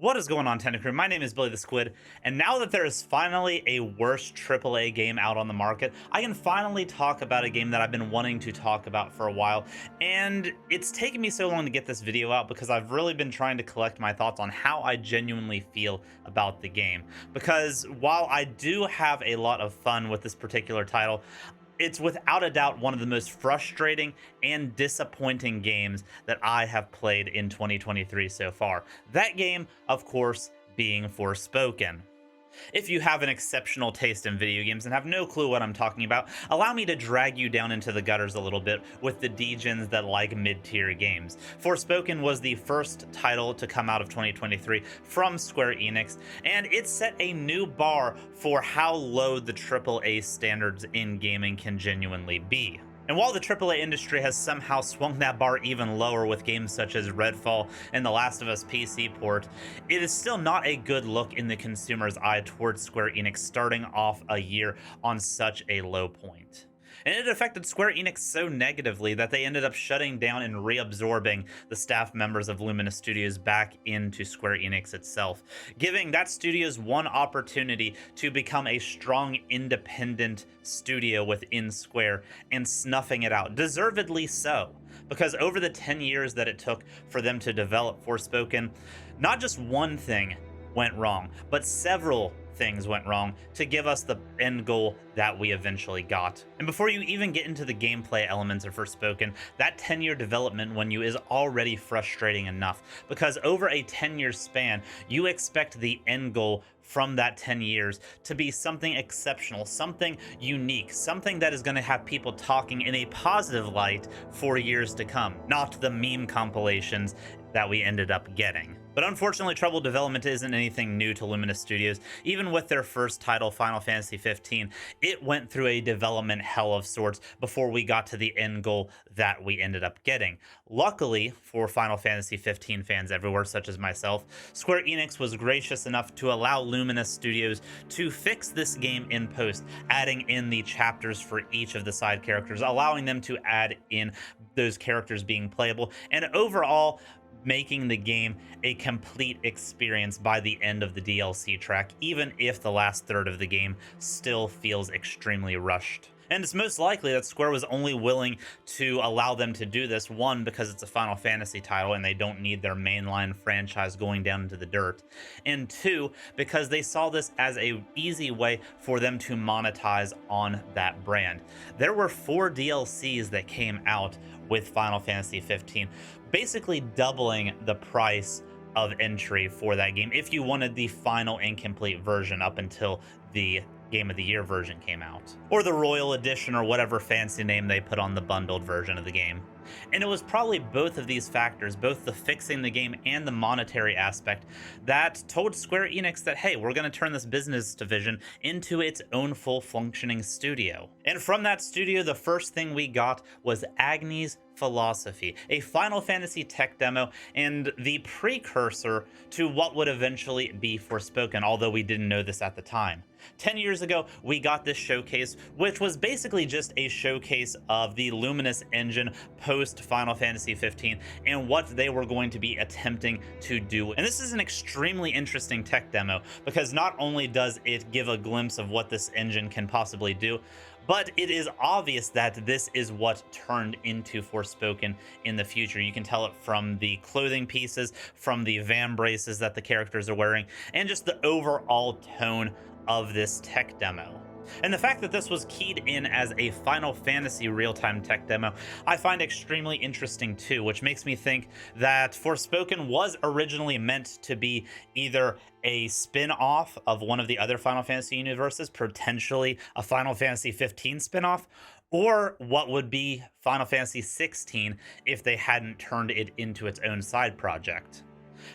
What is going on, Tentacrew? My name is Billy the Squid, and now that there is finally a worse AAA game out on the market, I can finally talk about a game that I've been wanting to talk about for a while, and it's taken me so long to get this video out because I've really been trying to collect my thoughts on how I genuinely feel about the game. Because while I do have a lot of fun with this particular title, it's without a doubt one of the most frustrating and disappointing games that I have played in 2023 so far. That game, of course, being Forspoken. If you have an exceptional taste in video games and have no clue what I'm talking about, allow me to drag you down into the gutters a little bit with the degens that like mid-tier games. Forspoken was the first title to come out of 2023 from Square Enix, and it set a new bar for how low the AAA standards in gaming can genuinely be. And while the AAA industry has somehow swung that bar even lower with games such as Redfall and The Last of Us PC port, it is still not a good look in the consumer's eye towards Square Enix starting off a year on such a low point. And it affected Square Enix so negatively that they ended up shutting down and reabsorbing the staff members of Luminous Studios back into Square Enix itself, giving that studio's one opportunity to become a strong independent studio within Square and snuffing it out, deservedly so. Because over the 10 years that it took for them to develop Forspoken, not just one thing went wrong, but several things went wrong to give us the end goal that we eventually got. And before you even get into the gameplay elements of Forspoken, that 10-year development window is already frustrating enough, because over a 10-year span, you expect the end goal from that 10 years to be something exceptional, something unique, something that is going to have people talking in a positive light for years to come, not the meme compilations that we ended up getting. But unfortunately, troubled development isn't anything new to Luminous Studios. Even with their first title, Final Fantasy 15, it went through a development hell of sorts before we got to the end goal that we ended up getting. Luckily for Final Fantasy 15 fans everywhere, such as myself, Square Enix was gracious enough to allow Luminous Studios to fix this game in post, adding in the chapters for each of the side characters, allowing them to add in those characters being playable, and overall making the game a complete experience by the end of the DLC track, even if the last third of the game still feels extremely rushed. And it's most likely that Square was only willing to allow them to do this, one, because it's a Final Fantasy title and they don't need their mainline franchise going down into the dirt, and two, because they saw this as an easy way for them to monetize on that brand. There were 4 DLCs that came out with Final Fantasy 15, basically doubling the price of entry for that game if you wanted the final incomplete version up until the Game of the Year version came out, or the Royal Edition, or whatever fancy name they put on the bundled version of the game. And it was probably both of these factors, both the fixing the game and the monetary aspect, that told Square Enix that, hey, we're going to turn this business division into its own full functioning studio. And from that studio, the first thing we got was Agnis Philosophy, a Final Fantasy tech demo and the precursor to what would eventually be Forspoken, although we didn't know this at the time. 10 years ago, we got this showcase, which was basically just a showcase of the Luminous engine post Final Fantasy 15 and what they were going to be attempting to do. And this is an extremely interesting tech demo because not only does it give a glimpse of what this engine can possibly do, but it is obvious that this is what turned into Forspoken in the future. You can tell it from the clothing pieces, from the van braces that the characters are wearing, and just the overall tone of this tech demo. And the fact that this was keyed in as a Final Fantasy real-time tech demo, I find extremely interesting too, which makes me think that Forspoken was originally meant to be either a spin-off of one of the other Final Fantasy universes, potentially a Final Fantasy 15 spin-off, or what would be Final Fantasy 16 if they hadn't turned it into its own side project.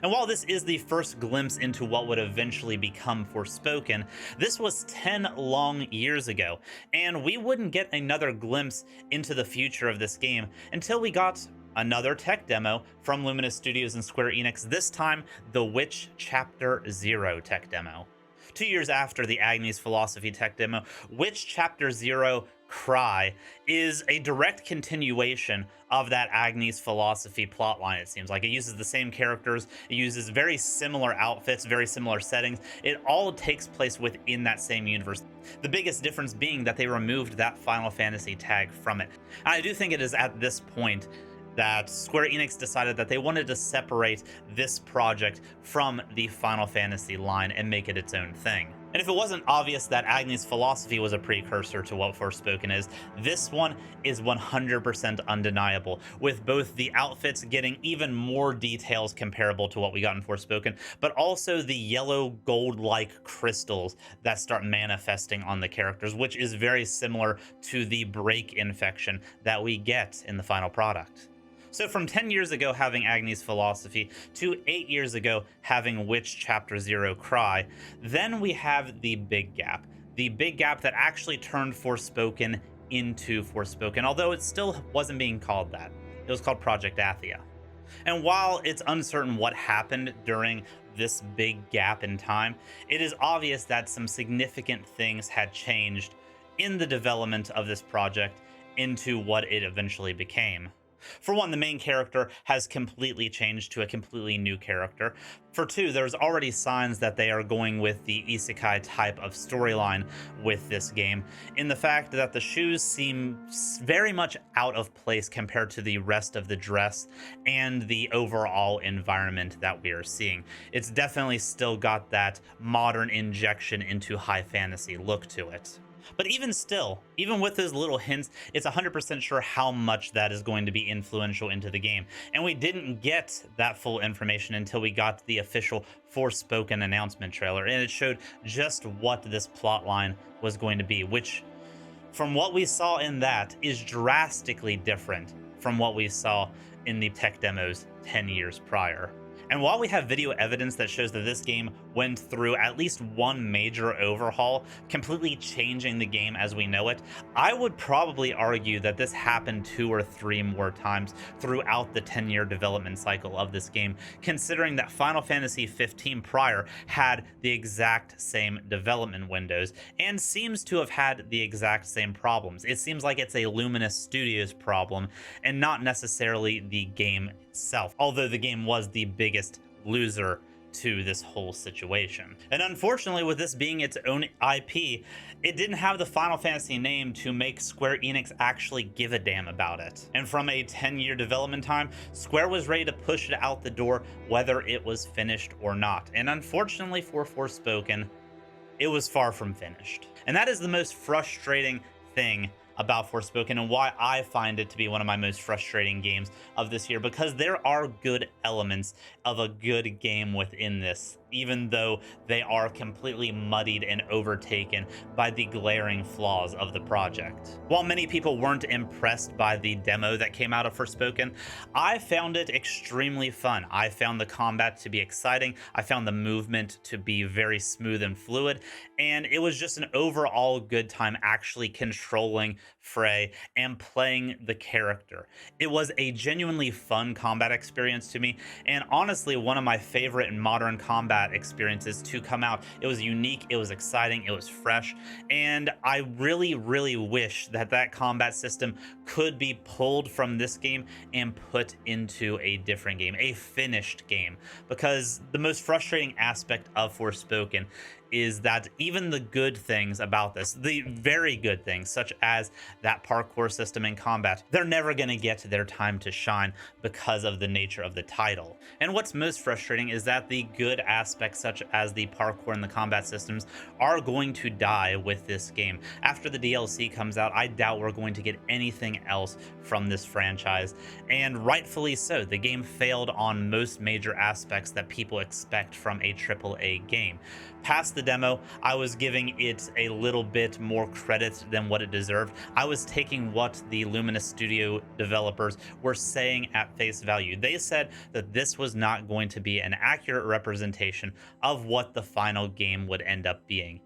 And while this is the first glimpse into what would eventually become Forspoken, this was 10 long years ago, and we wouldn't get another glimpse into the future of this game until we got another tech demo from Luminous Studios and Square Enix, this time the Witch Chapter 0 tech demo. 2 years after the Agnis Philosophy tech demo, Witch Chapter 0 Cry is a direct continuation of that Agnis Philosophy plotline, it seems like. It uses the same characters, it uses very similar outfits, very similar settings. It all takes place within that same universe. The biggest difference being that they removed that Final Fantasy tag from it. And I do think it is at this point that Square Enix decided that they wanted to separate this project from the Final Fantasy line and make it its own thing. And if it wasn't obvious that Agni's Philosophy was a precursor to what Forspoken is, this one is 100% undeniable, with both the outfits getting even more details comparable to what we got in Forspoken, but also the yellow gold-like crystals that start manifesting on the characters, which is very similar to the break infection that we get in the final product. So from 10 years ago having Agni's Philosophy to 8 years ago having Witch Chapter 0 Cry, then we have the big gap. The big gap that actually turned Forspoken into Forspoken, although it still wasn't being called that. It was called Project Athia. And while it's uncertain what happened during this big gap in time, it is obvious that some significant things had changed in the development of this project into what it eventually became. For one, the main character has completely changed to a completely new character. For two, there's already signs that they are going with the isekai type of storyline with this game, in the fact that the shoes seem very much out of place compared to the rest of the dress and the overall environment that we are seeing. It's definitely still got that modern injection into high fantasy look to it. But even still, even with those little hints, it's 100% sure how much that is going to be influential into the game. And we didn't get that full information until we got the official Forspoken announcement trailer, and it showed just what this plotline was going to be, which, from what we saw in that, is drastically different from what we saw in the tech demos 10 years prior. And while we have video evidence that shows that this game went through at least one major overhaul, completely changing the game as we know it, I would probably argue that this happened 2 or 3 more times throughout the 10-year development cycle of this game, considering that Final Fantasy 15 prior had the exact same development windows and seems to have had the exact same problems. It seems like it's a Luminous Studios problem and not necessarily the game itself, although the game was the biggest loser to this whole situation. And unfortunately, with this being its own IP, it didn't have the Final Fantasy name to make Square Enix actually give a damn about it. And from a 10-year development time, Square was ready to push it out the door whether it was finished or not. And unfortunately for Forspoken, it was far from finished. And that is the most frustrating thing about Forspoken, and why I find it to be one of my most frustrating games of this year, because there are good elements of a good game within this, even though they are completely muddied and overtaken by the glaring flaws of the project. While many people weren't impressed by the demo that came out of Forspoken, I found it extremely fun. I found the combat to be exciting, I found the movement to be very smooth and fluid, and it was just an overall good time actually controlling Frey and playing the character. It was a genuinely fun combat experience to me, and honestly one of my favorite modern combat experiences to come out. It was unique, it was exciting, it was fresh, and I really wish that that combat system could be pulled from this game and put into a different game, a finished game, because the most frustrating aspect of Forspoken is that even the good things about this, the very good things, such as that parkour system in combat, they're never going to get their time to shine because of the nature of the title. And what's most frustrating is that the good aspects, such as the parkour and the combat systems, are going to die with this game. After the DLC comes out, I doubt we're going to get anything else from this franchise, and rightfully so. The game failed on most major aspects that people expect from a AAA game. Past the demo, I was giving it a little bit more credit than what it deserved. I was taking what the Luminous Studio developers were saying at face value. They said that this was not going to be an accurate representation of what the final game would end up being.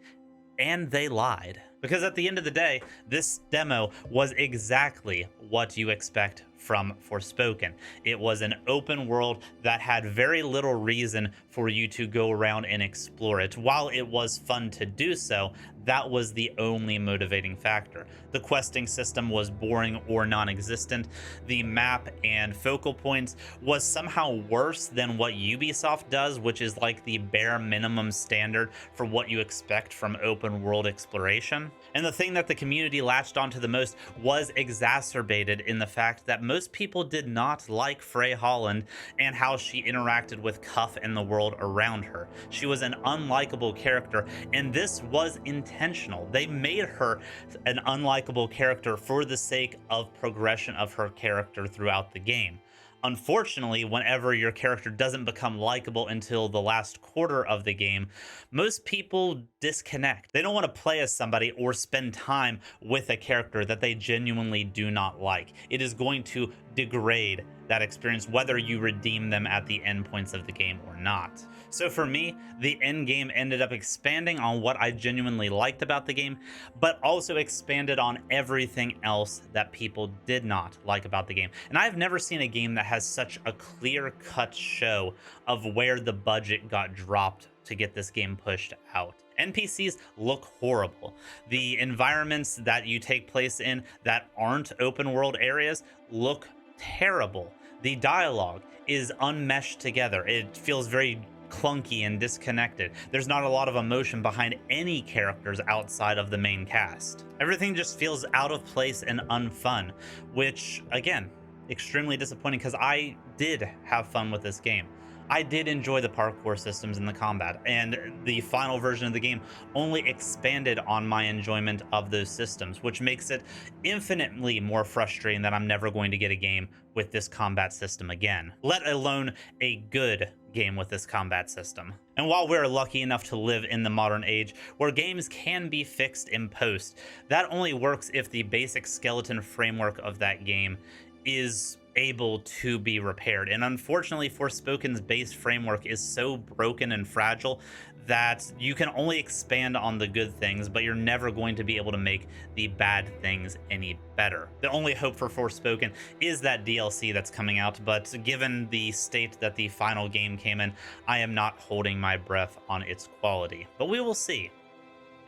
And they lied. Because at the end of the day, this demo was exactly what you expect from Forspoken. It was an open world that had very little reason for you to go around and explore it. While it was fun to do so, that was the only motivating factor. The questing system was boring or non-existent. The map and focal points was somehow worse than what Ubisoft does, which is like the bare minimum standard for what you expect from open world exploration. And the thing that the community latched onto the most was exacerbated in the fact that most people did not like Frey Holland and how she interacted with Cuff and the world around her. She was an unlikable character, and this was intentional. They made her an unlikable character for the sake of progression of her character throughout the game. Unfortunately, whenever your character doesn't become likable until the last quarter of the game, most people disconnect. They don't want to play as somebody or spend time with a character that they genuinely do not like. It is going to degrade that experience whether you redeem them at the end points of the game or not. So for me, the end game ended up expanding on what I genuinely liked about the game, but also expanded on everything else that people did not like about the game. And I've never seen a game that has such a clear-cut show of where the budget got dropped to get this game pushed out. NPCs look horrible. The environments that you take place in that aren't open world areas look terrible. The dialogue is unmeshed together. It feels very clunky and disconnected. There's not a lot of emotion behind any characters outside of the main cast. Everything just feels out of place and unfun, which, again, extremely disappointing because I did have fun with this game. I did enjoy the parkour systems and the combat, and the final version of the game only expanded on my enjoyment of those systems, which makes it infinitely more frustrating that I'm never going to get a game with this combat system again, let alone a good game with this combat system. And while we're lucky enough to live in the modern age where games can be fixed in post, that only works if the basic skeleton framework of that game is able to be repaired. And unfortunately, Forspoken's base framework is so broken and fragile that you can only expand on the good things, but you're never going to be able to make the bad things any better. The only hope for Forspoken is that DLC that's coming out, but given the state that the final game came in, I am not holding my breath on its quality. But we will see.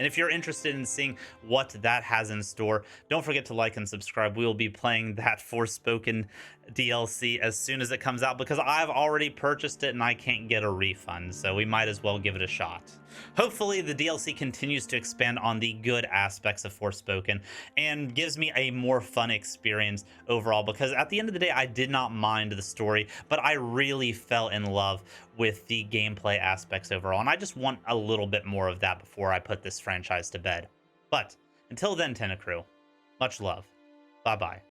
And if you're interested in seeing what that has in store, don't forget to like and subscribe. We will be playing that Forspoken DLC as soon as it comes out because I've already purchased it and I can't get a refund, so we might as well give it a shot. Hopefully the DLC continues to expand on the good aspects of Forspoken and gives me a more fun experience overall, because at the end of the day, I did not mind the story, but I really fell in love with the gameplay aspects overall, and I just want a little bit more of that before I put this franchise to bed. But until then, Tentacrew, much love. Bye-bye.